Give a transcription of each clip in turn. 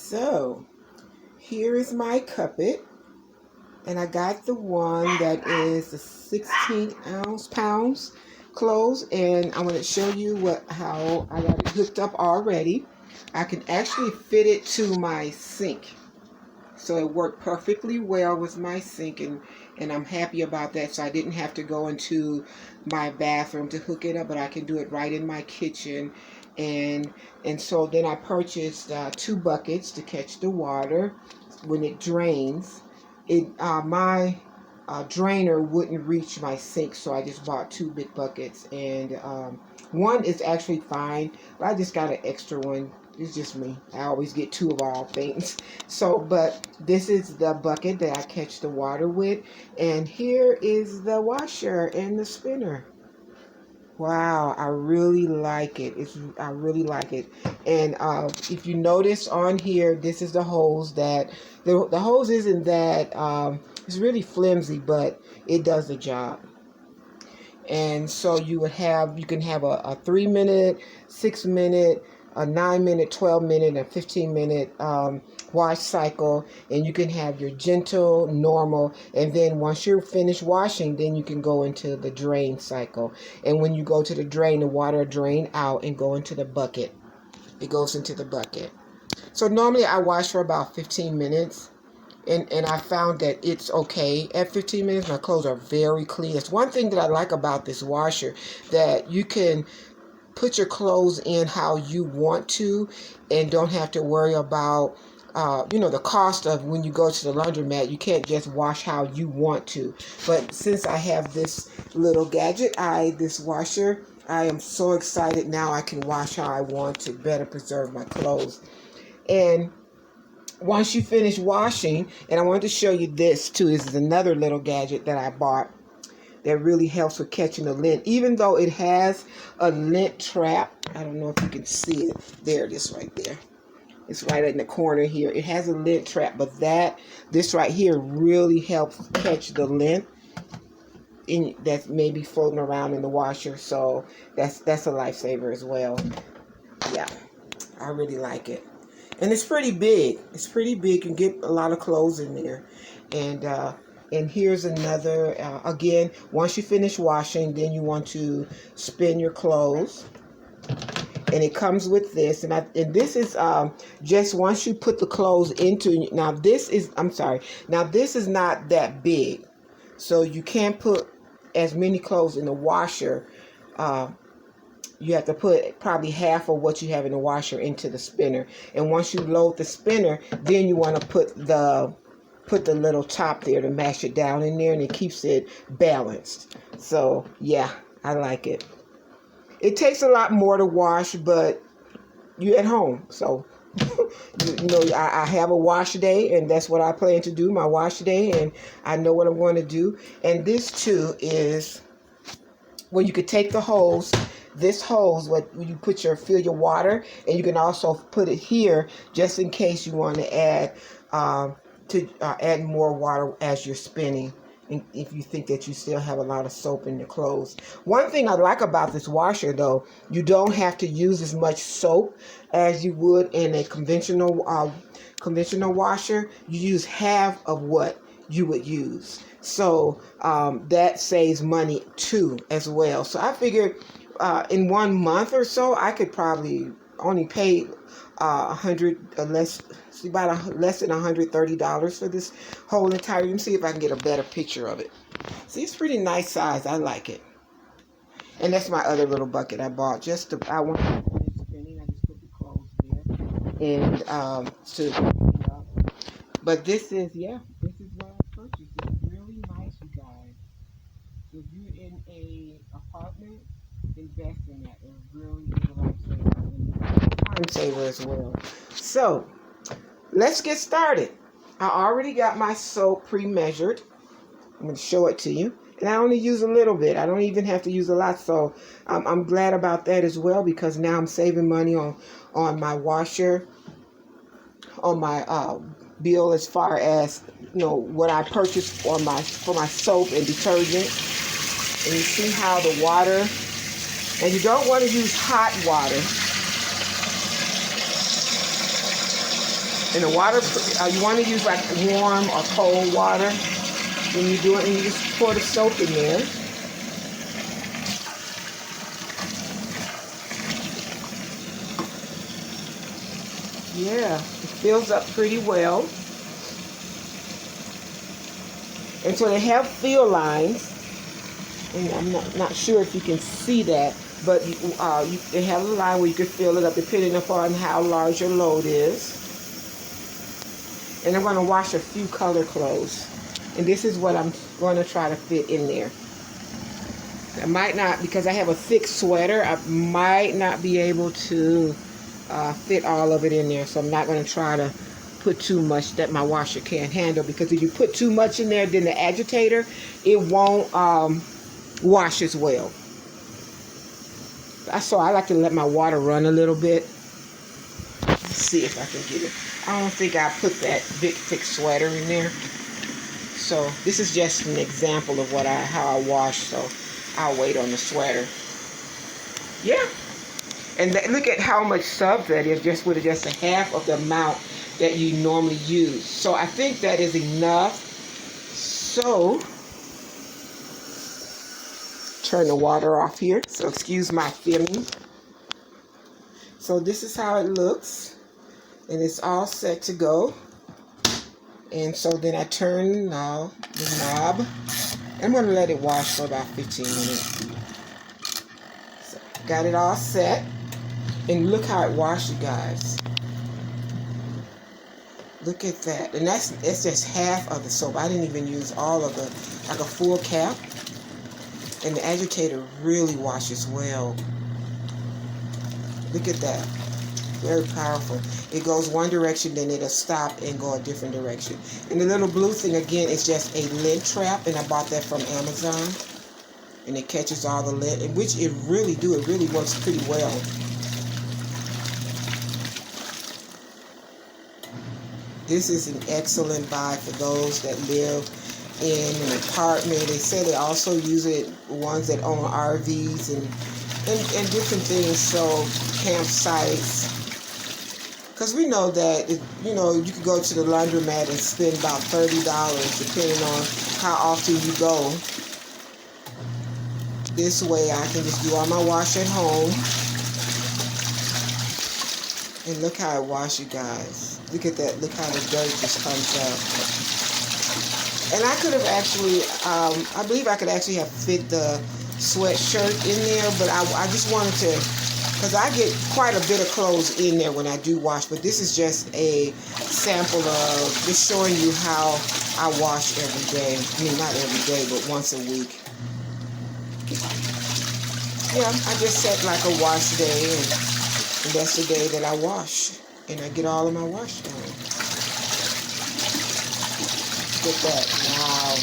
So here is my Kuppet, and I got the one that is the 16 pounds clothes, and I'm going to show you how I got it hooked up already. I can actually fit it to my sink, so it worked perfectly well with my sink, and I'm happy about that. So I didn't have to go into my bathroom to hook it up, but I can do it right in my kitchen. And so then I purchased 2 buckets to catch the water when it drains. My drainer wouldn't reach my sink, so I just bought 2 big buckets, and one is actually fine, but I just got an extra one. It's just me. I always get 2 of all things. So, but this is the bucket that I catch the water with, and here is the washer and the spinner. Wow, I really like it. I really like it. And if you notice on here, this is the hose that the hose isn't that it's really flimsy, but it does the job. And so you can have a 3-minute, 6-minute, a 9-minute, 12-minute, and 15-minute wash cycle, and you can have your gentle, normal, and then once you're finished washing, then you can go into the drain cycle. And when you go to the drain, the water drain out and go into the bucket. It goes into the bucket. So normally I wash for about 15 minutes. And I found that it's okay. At 15 minutes, my clothes are very clean. It's one thing that I like about this washer, that you can put your clothes in how you want to and don't have to worry about the cost of when you go to the laundromat. You can't just wash how you want to. But since I have this little gadget, this washer, I am so excited now I can wash how I want to better preserve my clothes. And once you finish washing, and I wanted to show you this too. This is another little gadget that I bought that really helps with catching the lint. Even though it has a lint trap, I don't know if you can see it. There it is right there. It's right in the corner here. It has a lint trap, but this right here really helps catch the lint that's maybe floating around in the washer. So that's a lifesaver as well. Yeah, I really like it. And it's pretty big. It's pretty big. You can get a lot of clothes in there. And here's another, again, once you finish washing, then you want to spin your clothes. And it comes with this. And this is just once you put the clothes into, now this is not that big. So you can't put as many clothes in the washer. You have to put probably half of what you have in the washer into the spinner. And once you load the spinner, then you want to put the little top there to mash it down in there, and it keeps it balanced. So yeah, I like it. It takes a lot more to wash, but you're at home. So I have a wash day, and that's what I plan to do, my wash day, and I know what I'm going to do. And this too is where you could take the hose. This hose, what you fill your water, and you can also put it here just in case you want to add more water as you're spinning, and if you think that you still have a lot of soap in your clothes. One thing I like about this washer, though, you don't have to use as much soap as you would in a conventional washer. You use half of what you would use, so that saves money too as well. So I figured in 1 month or so, I could probably only pay less than $130 for this whole entire. Let me see if I can get a better picture of it. See, it's pretty nice size. I like it. And that's my other little bucket I bought. I want to finish spinning. I just put the clothes there, and but this is what I purchased. It's really nice, you guys. So if you're in a apartment, invest in that. It really is a lifesaver and time saver as well. So let's get started. I already got my soap pre-measured. I'm going to show it to you. And I only use a little bit. I don't even have to use a lot. So I'm glad about that as well, because now I'm saving money on my washer, on my bill, as far as what I purchased for my soap and detergent. And you see how the water, and you don't want to use hot water. And the water, you want to use like warm or cold water when you do it, and you just pour the soap in there. Yeah, it fills up pretty well. And so they have fill lines, and I'm not sure if you can see that, but they have a line where you can fill it up depending upon how large your load is. And I'm going to wash a few color clothes. And this is what I'm going to try to fit in there. I might not, because I have a thick sweater, I might not be able to fit all of it in there. So I'm not going to try to put too much that my washer can't handle, because if you put too much in there, then the agitator, it won't wash as well. So I like to let my water run a little bit. Let's see if I can get it. I don't think I put that big thick sweater in there. So this is just an example of how I wash. So I'll wait on the sweater. Yeah. And look at how much sub that is, just with just a half of the amount that you normally use. So I think that is enough. So turn the water off here. So excuse my filming. So this is how it looks. And it's all set to go. And so then I turn the knob. I'm going to let it wash for about 15 minutes. So got it all set. And look how it washed, you guys. Look at that. And it's just half of the soap. I didn't even use all of like a full cap. And the agitator really washes well. Look at that. Very powerful. It goes one direction, then it'll stop and go a different direction. And the little blue thing, again, is just a lint trap. And I bought that from Amazon. And it catches all the lint, which it really works pretty well. This is an excellent buy for those that live in an apartment. They say they also use it, ones that own RVs and different things, so campsites. Because we know that, you could go to the laundromat and spend about $30 depending on how often you go. This way I can just do all my wash at home. And look how it washes, you guys. Look at that. Look how the dirt just comes up. And I could have actually, I believe I could actually have fit the sweatshirt in there, but I just wanted to, because I get quite a bit of clothes in there when I do wash, but this is just a sample of just showing you how I wash every day. I mean, not every day, but once a week. Yeah, I just set like a wash day, and that's the day that I wash. And I get all of my wash done. Look at that. Wow.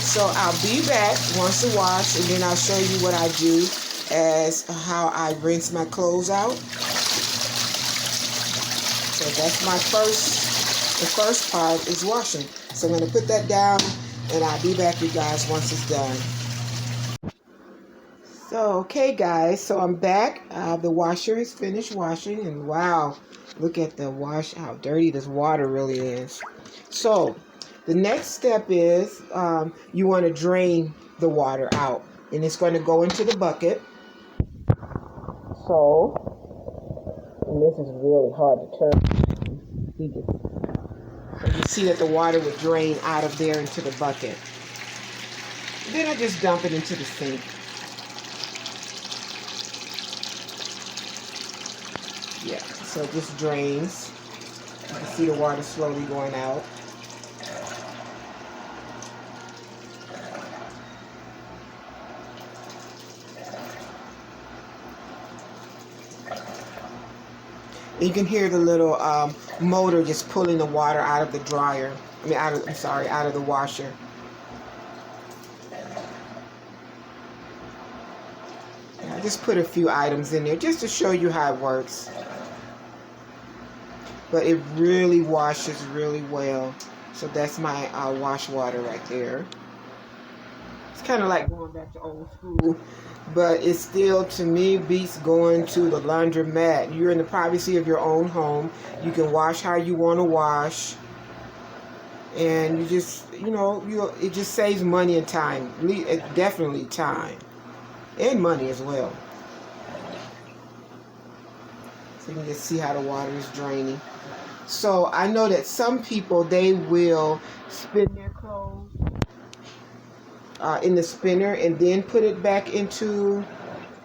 So I'll be back once the wash, and then I'll show you what I do as how I rinse my clothes out. So that's the first part is washing. So I'm going to put that down, and I'll be back, you guys, once it's done. So, okay, guys, so I'm back. The washer is finished washing, and wow, look at the wash, how dirty this water really is. So, the next step is you want to drain the water out, and it's going to go into the bucket. So, and this is really hard to turn. So you see that the water would drain out of there into the bucket. Then I just dump it into the sink. Yeah, so it just drains. You can see the water slowly going out. You can hear the little motor just pulling the water out of the dryer. out of the washer. I just put a few items in there just to show you how it works. But it really washes really well. So that's my wash water right there. It's kind of like going back to old school, but it still, to me, beats going to the laundromat. You're in the privacy of your own home. You can wash how you want to wash, and you just, it just saves money and time. Definitely time and money as well. So you can just see how the water is draining. So I know that some people, they will spin their clothes in the spinner and then put it back into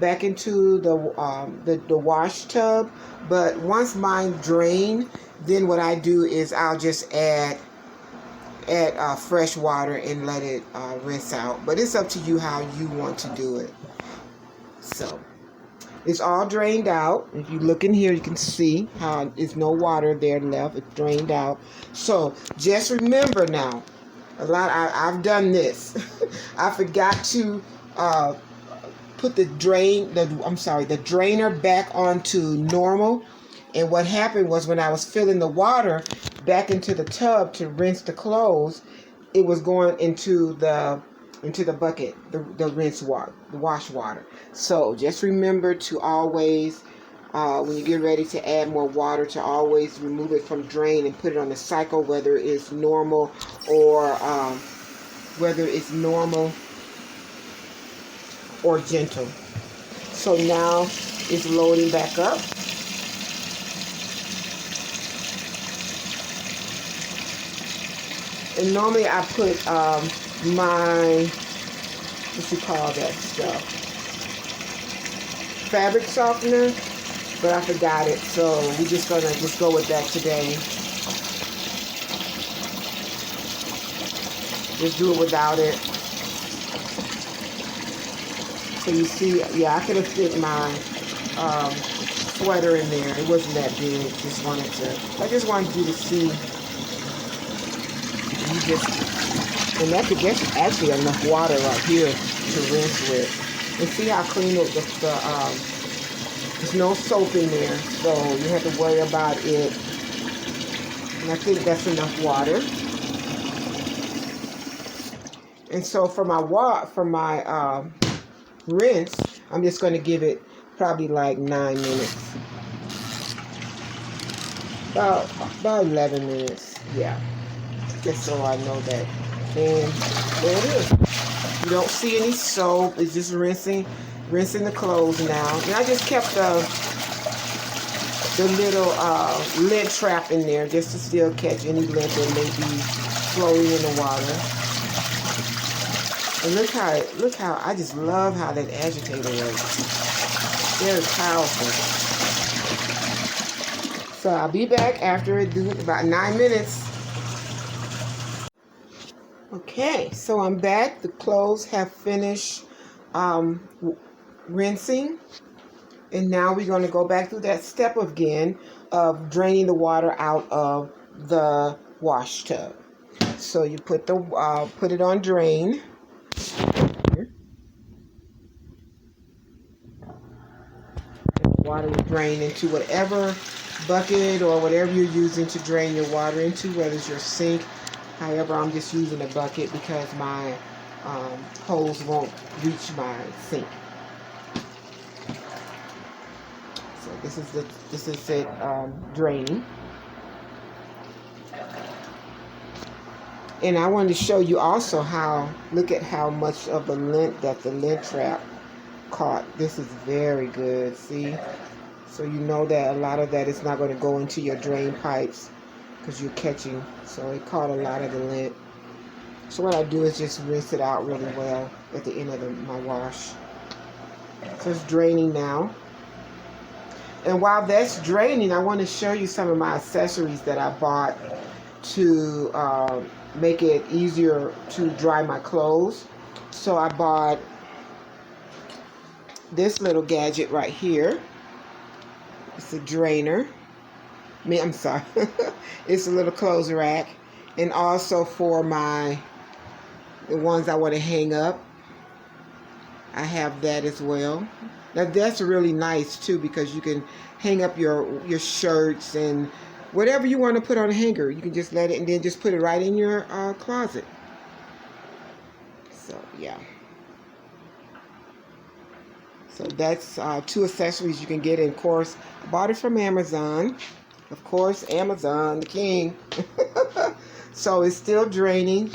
the wash tub. But once mine drain, then what I do is I'll just add fresh water and let it rinse out. But it's up to you how you want to do it. So it's all drained out. If you look in here, you can see how there's no water there left. It's drained out. So just remember now, I've done this. I forgot to put the drainer back onto normal. And what happened was, when I was filling the water back into the tub to rinse the clothes, it was going into the bucket, the rinse water, the wash water. So just remember to always, when you get ready to add more water, to always remove it from drain and put it on the cycle, whether it's normal or gentle. So now it's loading back up. And normally I put what you call that stuff, fabric softener, but I forgot it, so we're just gonna go with that today. Just do it without it. So you see, yeah, I could have fit my sweater in there. It wasn't that big. I just wanted you to see. And that's actually enough water right here to rinse with. And see how clean there's no soap in there, so you have to worry about it. And I think that's enough water. And so for my rinse, I'm just going to give it probably like 9 minutes. About 11 minutes, yeah. Just so I know that. And there it is. You don't see any soap. It's just rinsing the clothes now. And I just kept the little lint trap in there just to still catch any lint that may be floating in the water. And look how I just love how that agitator works. Very powerful. So I'll be back after it do about 9 minutes. Okay, so I'm back. The clothes have finished rinsing. And now we're going to go back through that step again of draining the water out of the wash tub. So you put it on drain. Water will drain into whatever bucket or whatever you're using to drain your water into, whether it's your sink. However, I'm just using a bucket because my hose won't reach my sink. So this is it draining. And I wanted to show you also look at how much of the lint that the lint trap caught. This is very good, see? So you know that a lot of that is not going to go into your drain pipes because you're catching. So it caught a lot of the lint. So what I do is just rinse it out really well at the end of my wash. So it's draining now. And while that's draining, I want to show you some of my accessories that I bought to make it easier to dry my clothes. So I bought this little gadget right here. It's a drainer. I'm sorry. It's a little clothes rack. And also for the ones I want to hang up, I have that as well. Now that's really nice too, because you can hang up your shirts and whatever you want to put on a hanger. You can just let it and then just put it right in your closet. So yeah. So that's two accessories you can get. And of course, I bought it from Amazon. Of course, Amazon, the king. So it's still draining.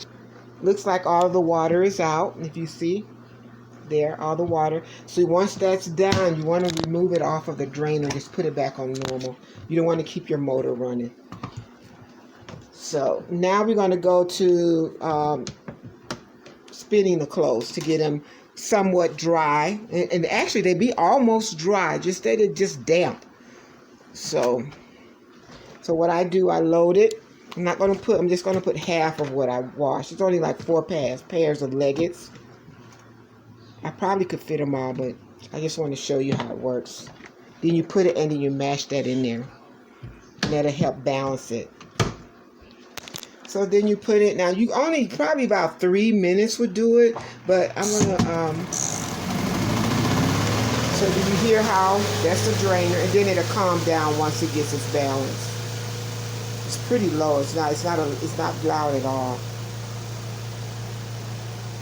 Looks like all the water is out. If you see there, all the water. So once that's done, you want to remove it off of the drainer. Just put it back on normal. You don't want to keep your motor running. So now we're going to go to spinning the clothes to get them somewhat dry. And actually, they be almost dry. Just that it's just damp. So what I do, I load it. I'm just going to put half of what I washed. It's only like 4 pairs of leggings. I probably could fit them all, but I just want to show you how it works. Then you put it and then you mash that in there. And that'll help balance it. So then you put it, now you only, probably about 3 minutes would do it, but I'm going to, so do you hear how, that's the drainer, and then it'll calm down once it gets its balance. It's pretty low, it's not loud at all.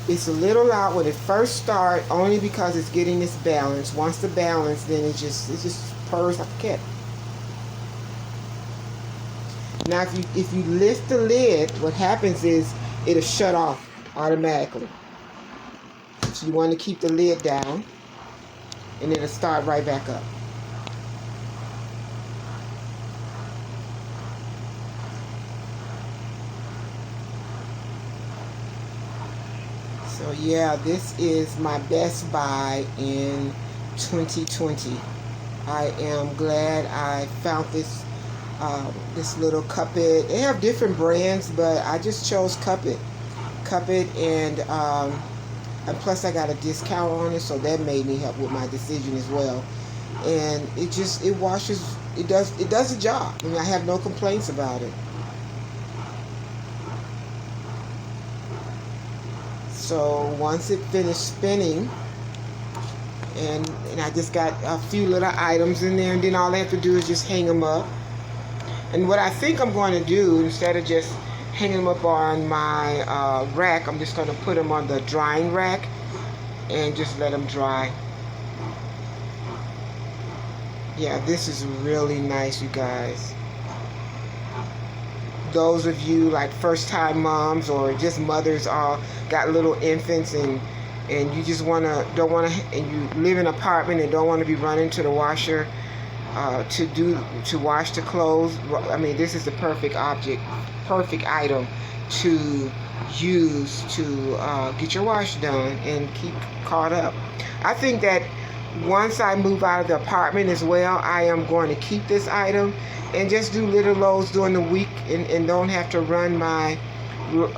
It's a little loud when it first starts, only because it's getting its balance. Once the balance, then it just purrs like a cat. Now, if you lift the lid, what happens is it'll shut off automatically. So you want to keep the lid down, and it'll start right back up. So yeah, this is my best buy in 2020. I am glad I found this little Kuppet. They have different brands, but I just chose Kuppet, and plus I got a discount on it, so that made me help with my decision as well. And it washes, it does the job. I mean, I have no complaints about it. So once it finished spinning, and I just got a few little items in there, and then all I have to do is just hang them up. And what I think I'm going to do, instead of just hanging them up on my rack, I'm just going to put them on the drying rack and just let them dry. Yeah, this is really nice, you guys. Those of you like first-time moms or just mothers all got little infants, and you just and you live in an apartment and don't want to be running to the washer to wash the clothes. I mean, this is the perfect item to use to get your wash done and keep caught up. I think that once I move out of the apartment as well, I am going to keep this item and just do little loads during the week, and don't have to run my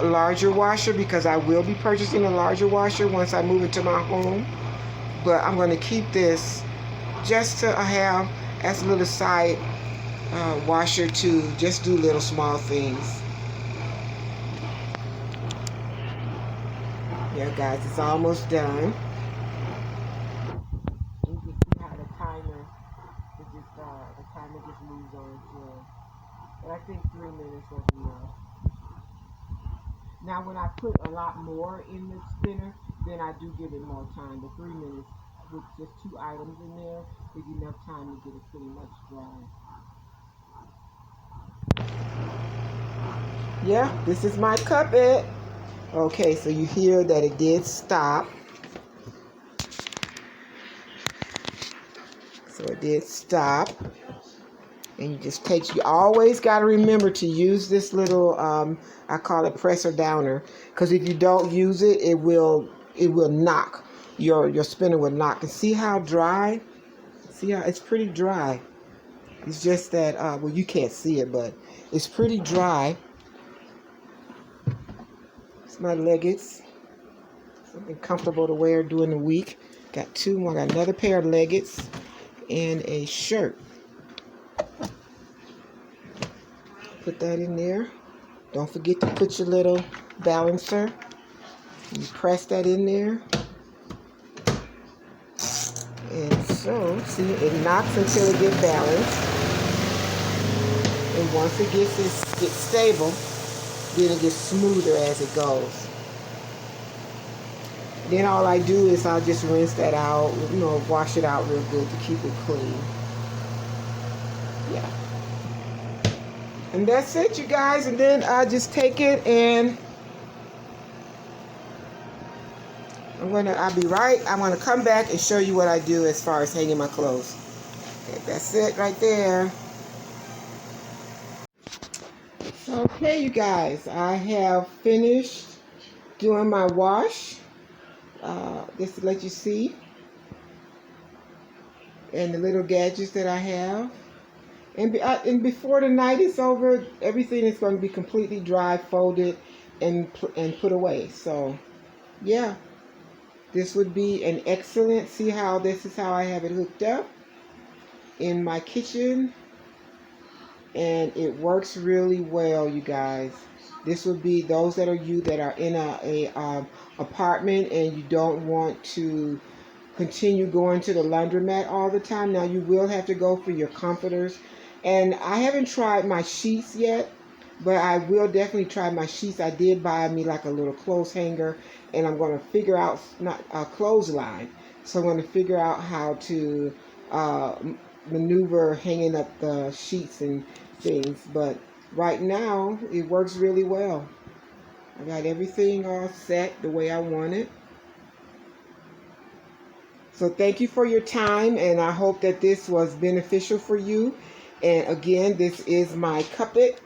larger washer, because I will be purchasing a larger washer once I move into my home. But I'm going to keep this just to have as a little side washer to just do little small things. Yeah, guys, it's almost done. You can see how the timer just moves on slow. But I think 3 minutes was enough. Now, when I put a lot more in the spinner, then I do give it more time. The 3 minutes with just 2 items in there is enough time to get it pretty much dry. Yeah, this is my Kuppet. Okay, so you hear that it did stop. So it did stop. And you always got to remember to use this little, I call it presser downer, because if you don't use it, it will knock. Your spinner will knock. And see how dry? See how it's pretty dry. It's just that, well, you can't see it, but it's pretty dry. It's my leggings. Something comfortable to wear during the week. Got 2 more. Got another pair of leggings and a shirt. Put that in there. Don't forget to put your little balancer. You press that in there. And so, see, it knocks until it gets balanced. And once it gets stable, then it gets smoother as it goes. Then all I do is I'll just rinse that out, you know, wash it out real good to keep it clean. Yeah. And that's it, you guys. And then I just take it and I'll be right. I'm gonna come back and show you what I do as far as hanging my clothes. Okay, that's it right there. Okay, you guys, I have finished doing my wash. Just to let you see. And the little gadgets that I have. And before the night is over, everything is going to be completely dry, folded, and put away. So, yeah. This would be an excellent, see how this is how I have it hooked up in my kitchen. And it works really well, you guys. This would be those that are in a apartment and you don't want to continue going to the laundromat all the time. Now you will have to go for your comforters. And I haven't tried my sheets yet, but I will definitely try my sheets. I did buy me like a little clothes hanger, and I'm going to figure out, not a clothesline. So I'm going to figure out how to maneuver hanging up the sheets and things. But right now, it works really well. I got everything all set the way I want it. So thank you for your time, and I hope that this was beneficial for you. And again, this is my Kuppet.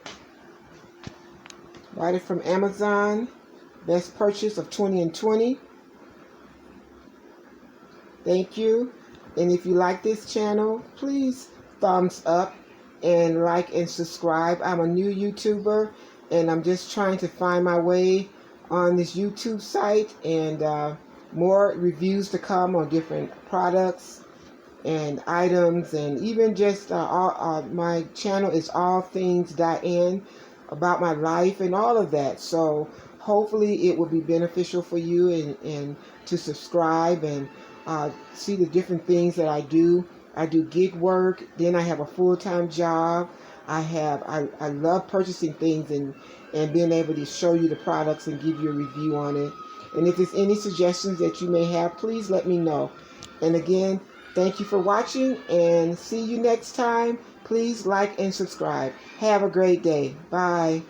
Got it from Amazon. Best purchase of 20 and 20. Thank you. And if you like this channel, please thumbs up and like and subscribe. I'm a new YouTuber, and I'm just trying to find my way on this YouTube site, and more reviews to come on different products and items, and even just my channel is all things Diane, about my life and all of that. So hopefully it will be beneficial for you, and to subscribe and see the different things that I do. I do gig work, then I have a full-time job. I love purchasing things and being able to show you the products and give you a review on it. And if there's any suggestions that you may have, please let me know. And again, thank you for watching, and see you next time. Please like and subscribe. Have a great day. Bye.